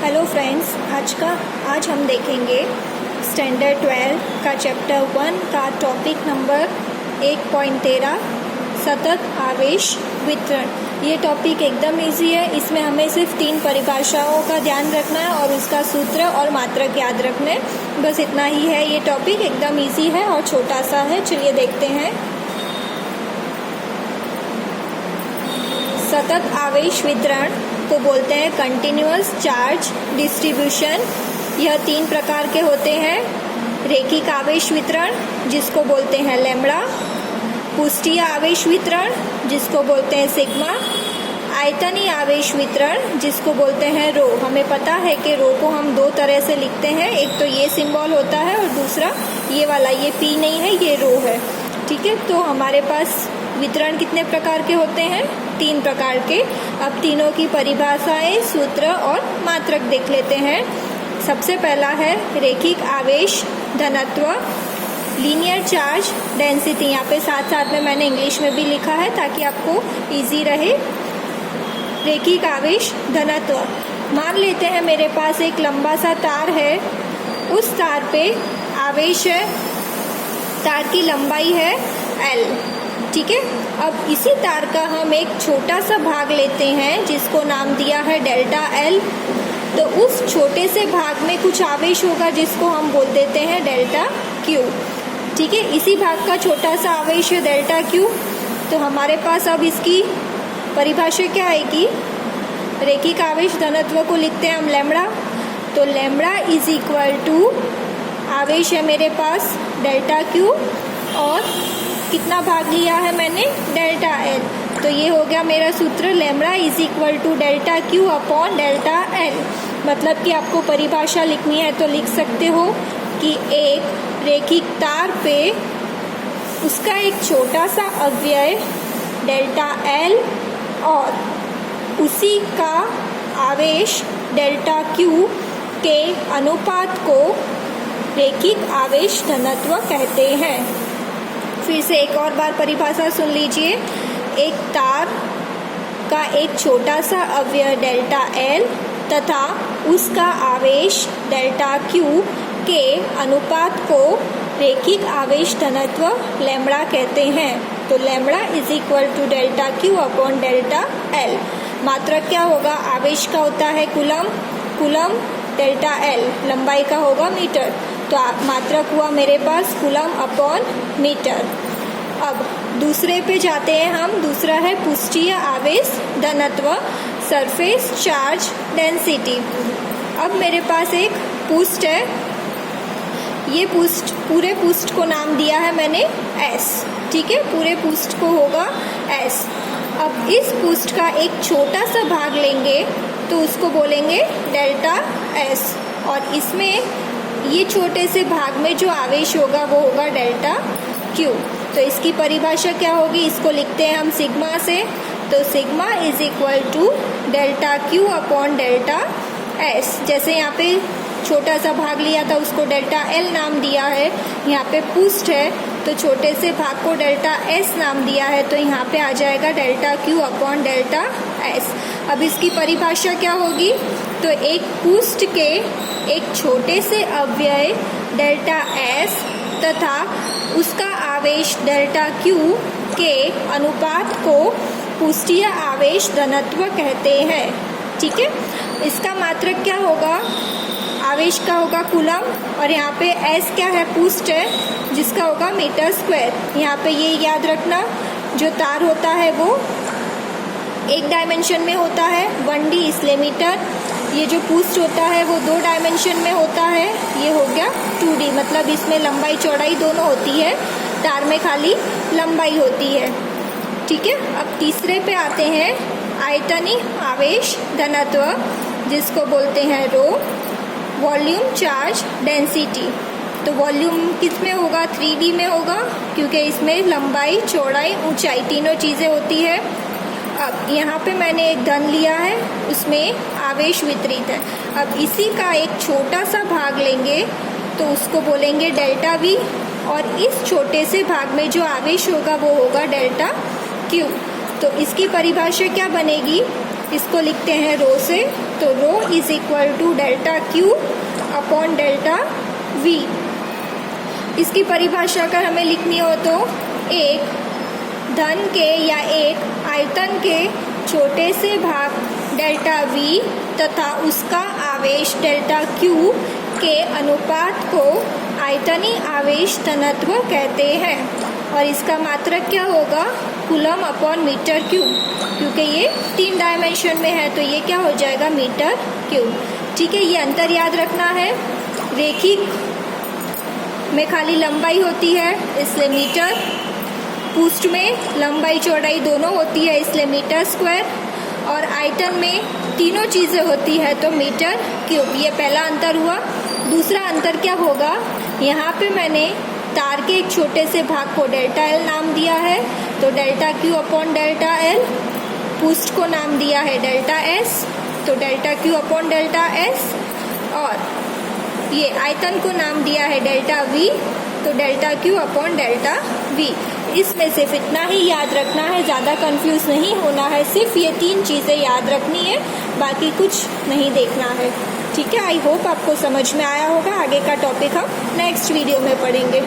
Hello friends, आज हम देखेंगे स्टैंडर्ड 12 का चैप्टर 1 का टॉपिक नंबर 1.13 सतत आवेश वितरण। ये टॉपिक एकदम इजी है। इसमें हमें सिर्फ 3 परिभाषाओं का ध्यान रखना है और उसका सूत्र और मात्रक याद रखने, बस इतना ही है। ये टॉपिक एकदम इजी है और छोटा सा है। चलिए देखते हैं। सतत आवेश वितरण को बोलते हैं कंटिन्यूअस चार्ज डिस्ट्रीब्यूशन। यह 3 प्रकार के होते हैं। रेखिक आवेश वितरण जिसको बोलते हैं लैम्बडा, पुष्टीय आवेश वितरण जिसको बोलते हैं सिग्मा, आयतनीय आवेश वितरण जिसको बोलते हैं रो। हमें पता है कि रो को हम 2 तरह से लिखते हैं, एक तो ये सिंबल होता है और दूसरा ये वाला, ये पी नहीं है, ये रो है। ठीक है, तो हमारे पास वितरण कितने प्रकार के होते हैं? 3 प्रकार के। अब तीनों की परिभाषाएं, सूत्र और मात्रक देख लेते हैं। सबसे पहला है रेखिक आवेश घनत्व, लीनियर चार्ज डेंसिटी। यहाँ पे साथ साथ में मैंने इंग्लिश में भी लिखा है ताकि आपको इजी रहे। रेखिक आवेश घनत्व, मान लेते हैं मेरे पास एक लंबा सा तार है, उस तार पे आवेश है, तार की लंबाई है L। ठीक है, अब इसी तार का हम एक छोटा सा भाग लेते हैं जिसको नाम दिया है डेल्टा L। तो उस छोटे से भाग में कुछ आवेश होगा जिसको हम बोल देते हैं डेल्टा Q। ठीक है, इसी भाग का छोटा सा आवेश है डेल्टा Q। तो हमारे पास अब इसकी परिभाषा क्या आएगी? रेखिक आवेश घनत्व को लिखते हैं हम लैम्बडा। तो लैम्बडा इज इक्वल टू, आवेश है मेरे पास डेल्टा Q और कितना भाग लिया है मैंने? Delta L। तो ये हो गया मेरा सूत्र, lambda is equal to delta Q upon delta L। मतलब कि आपको परिभाषा लिखनी है तो लिख सकते हो कि एक रेखिक तार पे उसका एक छोटा सा अवयव डेल्टा L और उसी का आवेश डेल्टा Q के अनुपात को रेखिक आवेश घनत्व कहते हैं। फिर से एक और बार परिभाषा सुन लीजिए। एक तार का एक छोटा सा अवयव डेल्टा L तथा उसका आवेश डेल्टा Q के अनुपात को रेखिक आवेश घनत्व लैम्बडा कहते हैं। तो lambda is equal to delta Q upon delta L। मात्रक क्या होगा? आवेश का होता है कूलम, डेल्टा L लंबाई का होगा मीटर। तो मात्रक हुआ मेरे पास कूलम अपॉन मीटर। अब दूसरे पे जाते हैं हम। दूसरा है पुष्टीय आवेश घनत्व, सरफेस चार्ज डेंसिटी। अब मेरे पास एक पुष्ट है, ये पुष्ट, पूरे पुष्ट को नाम दिया है मैंने S। ठीक है, पूरे पुष्ट को होगा S। अब इस पुष्ट का एक छोटा सा भाग लेंगे तो उसको बोलेंगे डेल्टा S और इसमें ये छोटे से भाग में जो आवेश होगा वो होगा डेल्टा Q। तो इसकी परिभाषा क्या होगी? इसको लिखते हैं हम सिग्मा से। तो sigma is equal to delta Q upon delta S। जैसे यहाँ पे छोटा सा भाग लिया था उसको डेल्टा L नाम दिया है, यहाँ पे पुष्ट है तो छोटे से भाग को डेल्टा S नाम दिया है, तो यहाँ पे आ जाएगा delta Q upon delta S। अब इसकी परिभाषा क्या होगी? तो एक पुष्ट के एक छोटे से अवयव डेल्टा S तथा उसका आवेश डेल्टा Q के अनुपात को पुष्टीय आवेश घनत्व कहते हैं। ठीक है, इसका मात्रक क्या होगा? आवेश का होगा कूलम और यहाँ पे S क्या है? पुष्ट है जिसका होगा मीटर स्क्वायर। यहाँ पे ये याद रखना, जो तार होता है वो एक डायमेंशन में होता है 1D इसलिए मीटर। ये जो पुष्ट होता है वो 2 डायमेंशन में होता है, ये हो गया 2D। मतलब इसमें लंबाई चौड़ाई दोनों होती है, तार में खाली लंबाई होती है। ठीक है, अब तीसरे पे आते हैं, आयतनीय आवेश घनत्व जिसको बोलते हैं रो, वॉल्यूम चार्ज डेंसिटी। तो वॉल्यूम किस में होगा? 3D में होगा क्योंकि इसमें लंबाई, चौड़ाई, ऊंचाई तीनों चीज़ें होती है। अब यहाँ पे मैंने एक घन लिया है, उसमें आवेश वितरित है। अब इसी का एक छोटा सा भाग लेंगे तो उसको बोलेंगे डेल्टा V और इस छोटे से भाग में जो आवेश होगा वो होगा डेल्टा Q। तो इसकी परिभाषा क्या बनेगी? इसको लिखते हैं रो से। तो rho is equal to delta Q upon delta V. इसकी परिभाषा अगर हमें लिखनी हो तो एक धन के या एक आयतन के छोटे से भाग डेल्टा वी तथा उसका आवेश डेल्टा क्यू के अनुपात को आयतनी आवेश घनत्व कहते हैं। और इसका मात्रक क्या होगा? कूलम अपॉन मीटर क्यूब, क्योंकि ये 3 डायमेंशन में है तो ये क्या हो जाएगा? Metre cube. ठीक है, ये अंतर याद रखना है। रेखिक में खाली लंबाई होती है इसलिए मीटर, पृष्ठ में लंबाई चौड़ाई दोनों होती है इसलिए मीटर स्क्वायर, और आयतन में तीनों चीज़ें होती है तो मीटर क्यूब। ये पहला अंतर हुआ। दूसरा अंतर क्या होगा? यहाँ पे मैंने तार के एक छोटे से भाग को डेल्टा एल नाम दिया है तो delta Q upon delta L, पृष्ठ को नाम दिया है डेल्टा एस तो delta Q upon delta S, और ये आयतन को नाम दिया है डेल्टा वी तो delta Q upon delta we. इसमें सिर्फ इतना ही याद रखना है, ज़्यादा कंफ्यूज नहीं होना है, सिर्फ ये 3 चीज़ें याद रखनी है, बाकी कुछ नहीं देखना है। ठीक है, आई होप आपको समझ में आया होगा। आगे का टॉपिक हम नेक्स्ट वीडियो में पढ़ेंगे।